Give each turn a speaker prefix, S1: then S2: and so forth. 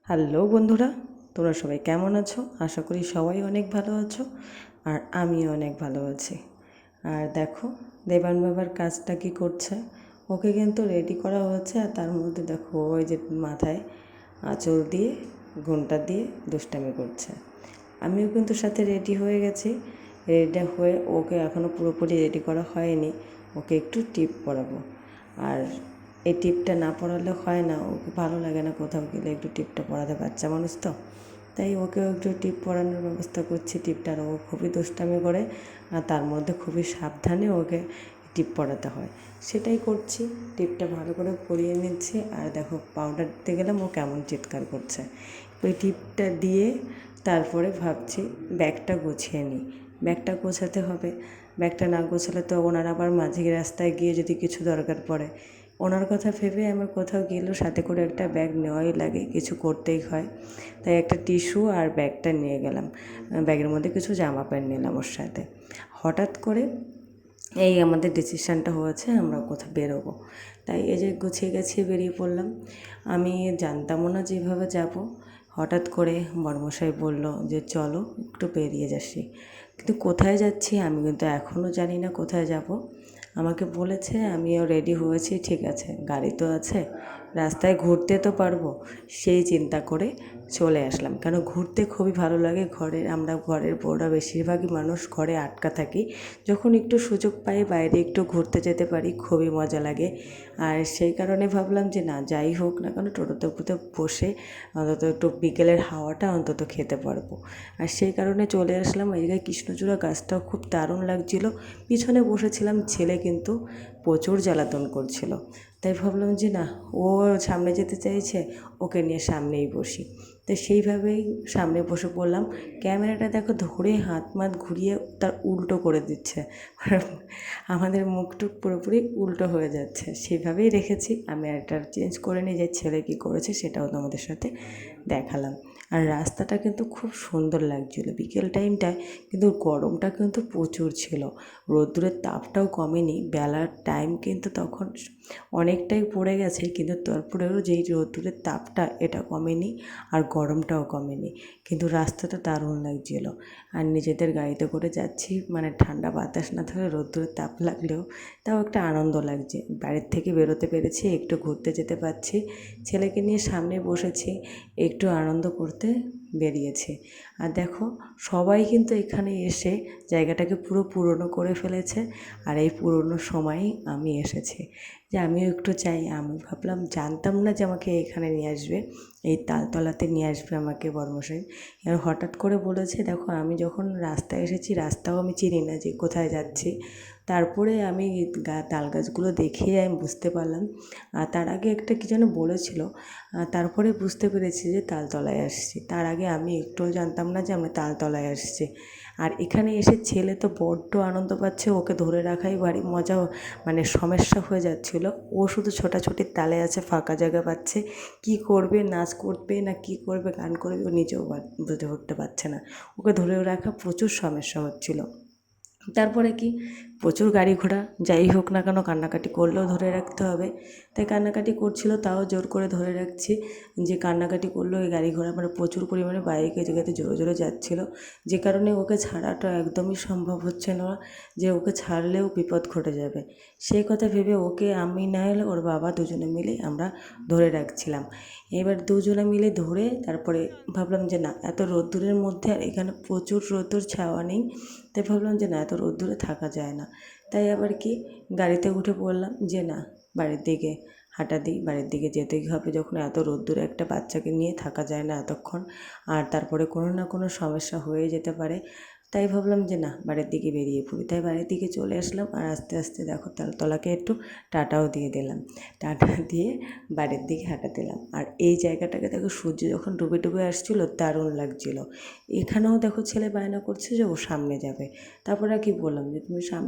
S1: Hello বন্ধুরা, তোমরা সবাই কেমন আছো? আশা করি সবাই অনেক ভালো আছো, আর আমিও অনেক ভালো আছি। আর দেখো দেবান বাবার কাজটা কি করছে। ওকে কিন্তু রেডি করা হচ্ছে, আর তার মধ্যে দেখো ওই যে মাথায় আঁচল দিয়ে ঘোমটা দিয়ে দুষ্টামি করছে। আমিও কিন্তু সাথে রেডি হয়ে গেছি। রেডি হয়ে ওকে এখনও পুরোপুরি রেডি করা হয়নি, ওকে একটু টিপ পরাবো। আর এই টিপটা না পরালে হয় না, ওকে ভালো লাগে না কোথাও গেলে একটু টিপটা পরাতে, বাচ্চা মানুষ তো, তাই ওকেও একটু টিপ পরানোর ব্যবস্থা করছি। টিপটার ও খুবই দুষ্টামি করে, আর তার মধ্যে খুবই সাবধানে ওকে টিপ পরাতে হয়, সেটাই করছি। টিপটা ভালো করে পরিয়ে নিচ্ছি। আর দেখো পাউডার দিতে গেলাম ও কেমন চিৎকার করছে। ওই টিপটা দিয়ে তারপরে ভাবছি ব্যাগটা গুছিয়ে নিই। ব্যাগটা গোছাতে হবে, ব্যাগটা না গোছালে তো ওনার আবার মাঝি রাস্তায় গিয়ে যদি কিছু দরকার পড়ে, ওনার কথা ভেবে আমার কোথাও গেলেও সাথে করে একটা ব্যাগ নেওয়াই লাগে, কিছু করতেই হয়। তাই একটা টিস্যু আর ব্যাগটা নিয়ে গেলাম। ব্যাগের মধ্যে কিছু জামা প্যান্ট নিলাম ওর সাথে। হঠাৎ করে এই আমাদের ডিসিশানটা হয়েছে আমরা কোথাও বেরোবো, তাই এই যে গুছিয়ে গেছিয়ে বেরিয়ে পড়লাম। আমি জানতামও না যেভাবে যাব। হঠাৎ করে বড়মশাই বলল যে চলো একটু বেরিয়ে যাসি, কিন্তু কোথায় যাচ্ছি আমি কিন্তু এখনও জানি না কোথায় যাব। আমাকে বলেছে, আমিও রেডি হয়েছি, ঠিক আছে, গাড়ি তো আছে, রাস্তায় ঘুরতে তো পারবো, সেই চিন্তা করে চলে আসলাম। কেন ঘুরতে খুবই ভালো লাগে। আমরা ঘরের বউরা বেশিরভাগই মানুষ ঘরে আটকা থাকি, যখন একটু সুযোগ পাই বাইরে একটু ঘুরতে যেতে পারি, খুবই মজা লাগে। আর সেই কারণে ভাবলাম যে না, যাই হোক না কেন টোটোতে বসে অন্তত একটু বিকেলের হাওয়াটা অন্তত খেতে পারবো। আর সেই কারণে চলে আসলাম। এই জায়গায় কৃষ্ণচূড়া গাছটাও খুব দারুণ লাগছিল, পিছনে বসেছিলাম। ছেলে কিন্তু প্রচুর জ্বালাতন করছিল, তাই ভাবলাম যে না, ও সামনে যেতে চাইছে, ওকে নিয়ে সামনেই বসি। তো সেইভাবেই সামনে বসে পড়লাম। ক্যামেরাটা দেখো ধরে হাত মাত ঘুরিয়ে তার উল্টো করে দিচ্ছে, আমাদের মুখটুক পুরোপুরি উল্টো হয়ে যাচ্ছে। সেইভাবেই রেখেছি আমি, আর এটা চেঞ্জ করে নিই। যে ছেলে কী করেছে সেটাও তোমাদের সাথে দেখালাম। আর রাস্তাটা কিন্তু খুব সুন্দর লাগছিলো বিকেল টাইমটায়, কিন্তু গরমটা কিন্তু প্রচুর ছিল। রোদ্দুরের তাপটাও কমেনি, বেলার টাইম কিন্তু তখন অনেকটাই পড়ে গেছে, কিন্তু তারপরেও যেই রোদ্দুরের তাপটা এটা কমেনি, আর গরমটাও কমেনি। কিন্তু রাস্তাটা দারুণ লাগছিল। আর নিজেদের গাড়িতে করে যাচ্ছি, মানে ঠান্ডা বাতাস না থাকলে রোদ্দুরের তাপ লাগলেও তাও একটা আনন্দ লাগছে। বাড়ির থেকে বেরোতে পেরেছি, একটু ঘুরতে যেতে পারছি, ছেলেকে নিয়ে সামনে বসেছি, একটু আনন্দ করতে বেরিয়েছি। আর দেখো সবাই কিন্তু এখানে এসে জায়গাটাকে পুরো পুরনো করে ফেলেছে। আর এই পুরনো সময়েই আমি এসেছি, যে আমিও একটু চাই। আমি ভাবলাম, জানতাম না যে আমাকে এখানে নিয়ে আসবে, এই তালতলাতে নিয়ে আসবে আমাকে বর্মশাই। এবার হঠাৎ করে বলেছে, দেখো আমি যখন রাস্তায় এসেছি, রাস্তাও আমি চিনি না যে কোথায় যাচ্ছি। তারপরে আমি তাল গাছগুলো দেখে আমি বুঝতে পারলাম। আর তার আগে একটা কী যেন বলেছিল, তারপরে বুঝতে পেরেছি যে তালতলায় আসছি। তার আগে আমি একটুও জানতাম না যে আমরা তালতলায় আসছি। আর এখানে এসে ছেলে তো বড্ড আনন্দ পাচ্ছে, ওকে ধরে রাখাই ভারী মজা, মানে সমস্যা হয়ে যাচ্ছিল। ও শুধু ছোটাছুটির তালে আছে, ফাঁকা জায়গা পাচ্ছে, কি করবে, নাচ করবে না কি করবে, গান করবে, ও নিজেও বুঝে উঠতে পারছে না। ওকে ধরে রাখা প্রচুর সমস্যা হচ্ছিল। তারপরে কি, প্রচুর গাড়ি ঘোড়া, যাই হোক না কেন কান্নাকাটি করলেও ধরে রাখতে হবে, তাই কান্নাকাটি করছিল, তাও জোর করে ধরে রাখছি। যে কান্নাকাটি করলেও এই গাড়ি ঘোড়া মানে প্রচুর পরিমাণে বাইক এই জায়গাতে জোরে জোরে যাচ্ছিলো, যে কারণে ওকে ছাড়াটা একদমই সম্ভব হচ্ছে না, যে ওকে ছাড়লেও বিপদ ঘটে যাবে। সেই কথা ভেবে ওকে আমি না হলে ওর বাবা দুজনে মিলে আমরা ধরে রাখছিলাম। এবার দুজনে মিলে ধরে তারপরে ভাবলাম যে না, এত রোদ্দুরের মধ্যে, আর এখানে প্রচুর রোদ্দুর, ছাওয়া নেই, তাই ভাবলাম যে না, এত রোদ্দুরে থাকা যায় না। তাই আবার কি গাড়িতে উঠে পড়লাম যে না, বাড়ির দিকে হাঁটা দিই, বাড়ির দিকে যেতেই হবে, যখন এত রোদ্দুরে একটা বাচ্চাকে নিয়ে থাকা যায় না এতক্ষণ, আর তারপরে কোনো না কোনো সমস্যা হয়ে যেতে পারে। তাই ভাবলাম যে না, বাড়ির দিকে বেরিয়ে পড়ি। তাই বাড়ির দিকে চলে আসলাম, আর আস্তে আস্তে দেখো তালতলাকে একটু টাটাও দিয়ে দিলাম। টাটা দিয়ে বাড়ির দিকে হাঁটা দিলাম। আর এই জায়গাটাকে দেখো সূর্য যখন ডুবে ডুবে আসছিলো, দারুণ লাগছিলো। এখানেও দেখো ছেলে বায়না করছে যে ও সামনে যাবে। তারপরে আর কি বললাম যে তুমি সামনে